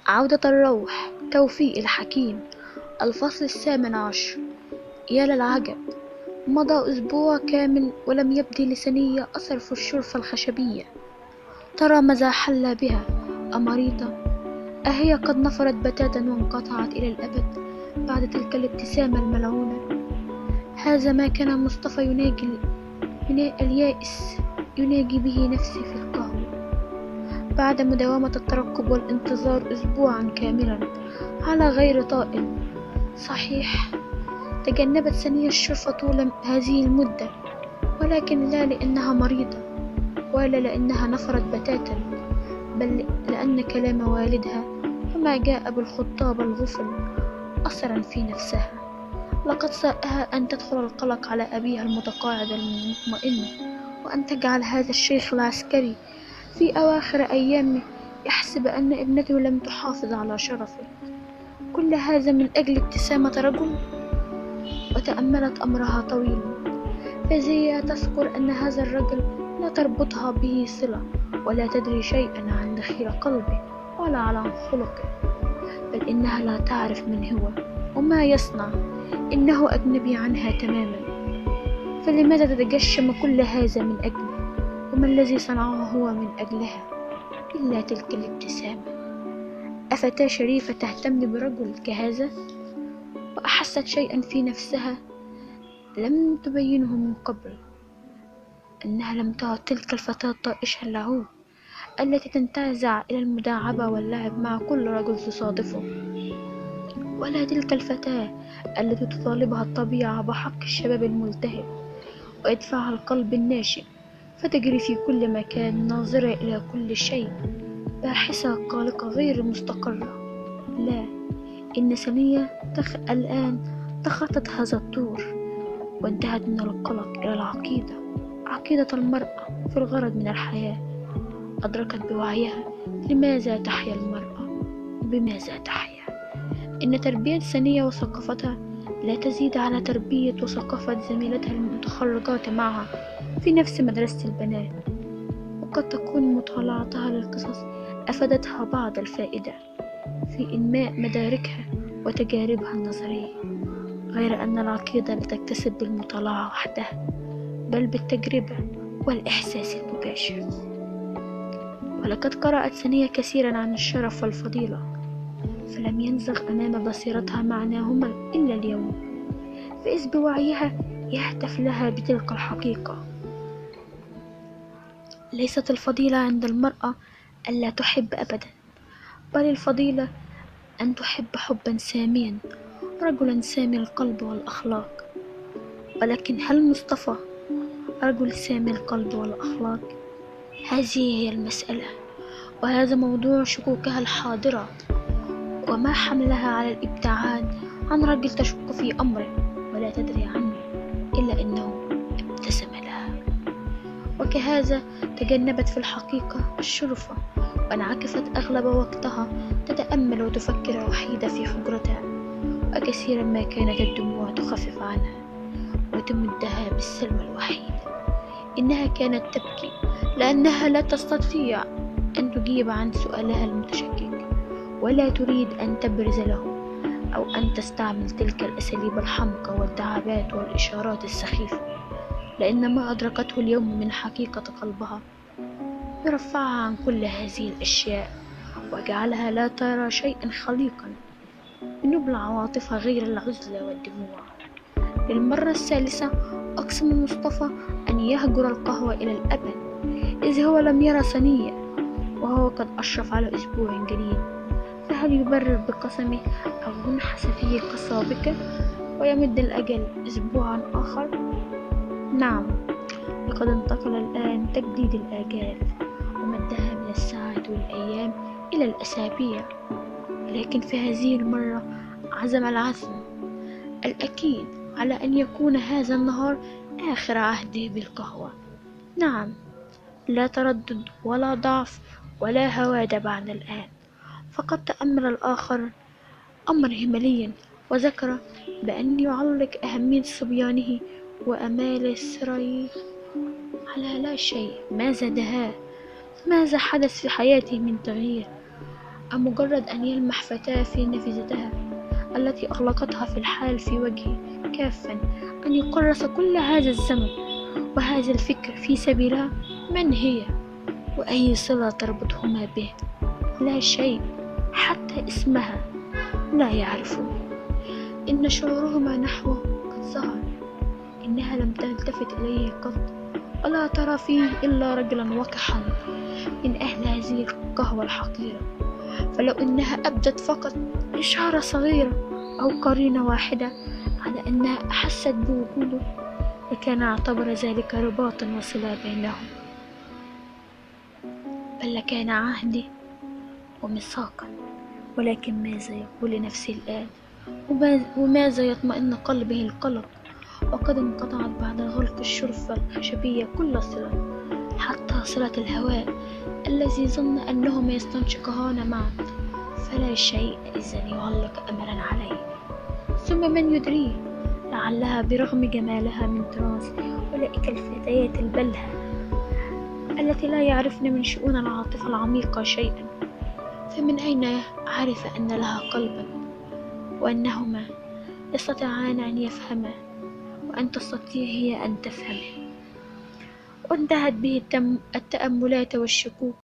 عودة الروح توفيق الحكيم. الفصل 18. يا للعجب، مضى أسبوع كامل ولم يبدي لسنية أثر في الشرفة الخشبية. ترى ماذا حل بها؟ أمريضة؟ أهي قد نفرت بتاتا وانقطعت إلى الأبد بعد تلك الابتسامة الملعونة؟ هذا ما كان مصطفى اليائس يناجي به نفسه في القهوة بعد مداومة الترقب والانتظار أسبوعا كاملا على غير طائل. صحيح، تجنبت سنية الشرفة طول هذه المدة، ولكن لا لأنها مريضة ولا لأنها نفرت بتاتا، بل لأن كلام والدها وما جاء بالخطاب الغفل أثرا في نفسها. لقد ساءها أن تدخل القلق على أبيها المتقاعد المطمئن، وأن تجعل هذا الشيخ العسكري في أواخر أيامه يحسب أن ابنته لم تحافظ على شرفه. كل هذا من أجل ابتسامة رجل. وتأملت أمرها طويلا، فزي تذكر أن هذا الرجل لا تربطها به صلة، ولا تدري شيئا عن دخيل قلبه ولا عن خلقه، بل إنها لا تعرف من هو وما يصنع. إنه أجنبي عنها تماما، فلماذا تتجشم كل هذا من أجله؟ وما الذي صنعه هو من أجلها إلا تلك الابتسامة؟ أفتاة شريفة تهتم برجل كهذا؟ وأحست شيئا في نفسها لم تبينه من قبل، أنها لم تعد تلك الفتاة الطائشة اللعوب التي تنتزع إلى المداعبة واللعب مع كل رجل تصادفه، ولا تلك الفتاة التي تطالبها الطبيعة بحق الشباب الملتهب ويدفعها القلب الناشئ فتجري في كل مكان ناظرة إلى كل شيء، باحثة قلقة غير مستقرة. لا، إن سنية الآن تخطت هذا الطور وانتهت من القلق إلى العقيدة، عقيدة المرأة في الغرض من الحياة. أدركت بوعيها لماذا تحيا المرأة وبماذا تحيا. إن تربية سنية وثقافتها لا تزيد على تربية وثقافة زميلتها المتخرجات معها في نفس مدرسة البنات، وقد تكون مطالعتها للقصص أفادتها بعض الفائدة في إنماء مداركها وتجاربها النظرية، غير أن العقيدة لا تكتسب بالمطالعة وحدها، بل بالتجربة والإحساس المباشر. ولقد قرأت سنية كثيرا عن الشرف والفضيلة، فلم ينزغ أمام بصيرتها معناهما إلا اليوم، فإذ بوعيها يهتف لها بتلك الحقيقة. ليست الفضيلة عند المرأة ألا تحب أبدا، بل الفضيلة أن تحب حبا ساميا، رجلا سامي القلب والأخلاق. ولكن هل مصطفى رجل سامي القلب والأخلاق؟ هذه هي المسألة، وهذا موضوع شكوكها الحاضرة، وما حملها على الابتعاد عن رجل تشك في أمره ولا تدري عنه إلا أنه ابتسم لها. وكهذا تجنبت في الحقيقة الشرفة، وانعكست أغلب وقتها تتأمل وتفكر وحيدة في حجرتها، وكثيرا ما كانت الدموع تخفف عنها وتمدها بالسلوى الوحيد. إنها كانت تبكي لأنها لا تستطيع أن تجيب عن سؤالها المتشكك، ولا تريد أن تبرز له أو أن تستعمل تلك الأساليب الحمقى والدعابات والإشارات السخيفة، لأن ما أدركته اليوم من حقيقة قلبها يرفعها عن كل هذه الأشياء وجعلها لا ترى شيئا خليقا بنبل عواطفها غير العزلة والدموع. للمرة الثالثة أقسم مصطفى أن يهجر القهوة إلى الأبد، إذ هو لم يرى سنية وهو قد أشرف على أسبوع جديد. فهل يبرر بقسمه أو ينحس فيه كسابقه ويمد الأجل أسبوعا آخر؟ نعم، لقد انتقل الآن تجديد الآجال ومدها من الساعات والأيام إلى الأسابيع، لكن في هذه المرة عزم العزم الأكيد على أن يكون هذا النهار آخر عهده بالقهوة. نعم، لا تردد ولا ضعف ولا هوادة بعد الآن. فقد تأمل الآخر أمر همليا وذكر بأن يعلق أهمية صبيانه وأمال السري على لا شيء. ماذا دهاه؟ ماذا حدث في حياته من تغيير؟ أم مجرد أن يلمح فتاة في نافذتها التي أغلقتها في الحال في وجهه كافا أن يكرس كل هذا الزمن وهذا الفكر في سبيلها؟ من هي؟ وأي صلة تربطهما به؟ لا شيء، حتى اسمها لا يعرفه. إن شعورهما نحوه قد ظهر، إنها لم تلتفت إليه قط، ولا ترى فيه إلا رجلا وقحا من أهل هذه القهوة الحقيرة. فلو إنها أبدت فقط إشارة صغيرة أو قرينة واحدة على أنها أحست بوجوده، لكان اعتبر ذلك رباطا وصلة بينهم، بل لكان عهدي وميثاقا. ولكن ماذا يقول لنفسي الآن؟ وماذا يطمئن قلبه القلق؟ وقد انقطعت بعد غلق الشرفة الخشبية كل صلة، حتى صلة الهواء الذي ظن أنهما يستنشقان معا. فلا شيء إذن يعلق أملا عليه. ثم من يدريه، لعلها برغم جمالها من طراز أولئك الفتيات البلهى التي لا يعرفن من شؤون العاطفة العميقة شيئا، فمن أين عرف أن لها قلبا، وأنهما يستطيعان أن يفهما، وأن تستطيع هي أن تفهمه؟ وانتهت به التأملات والشكوك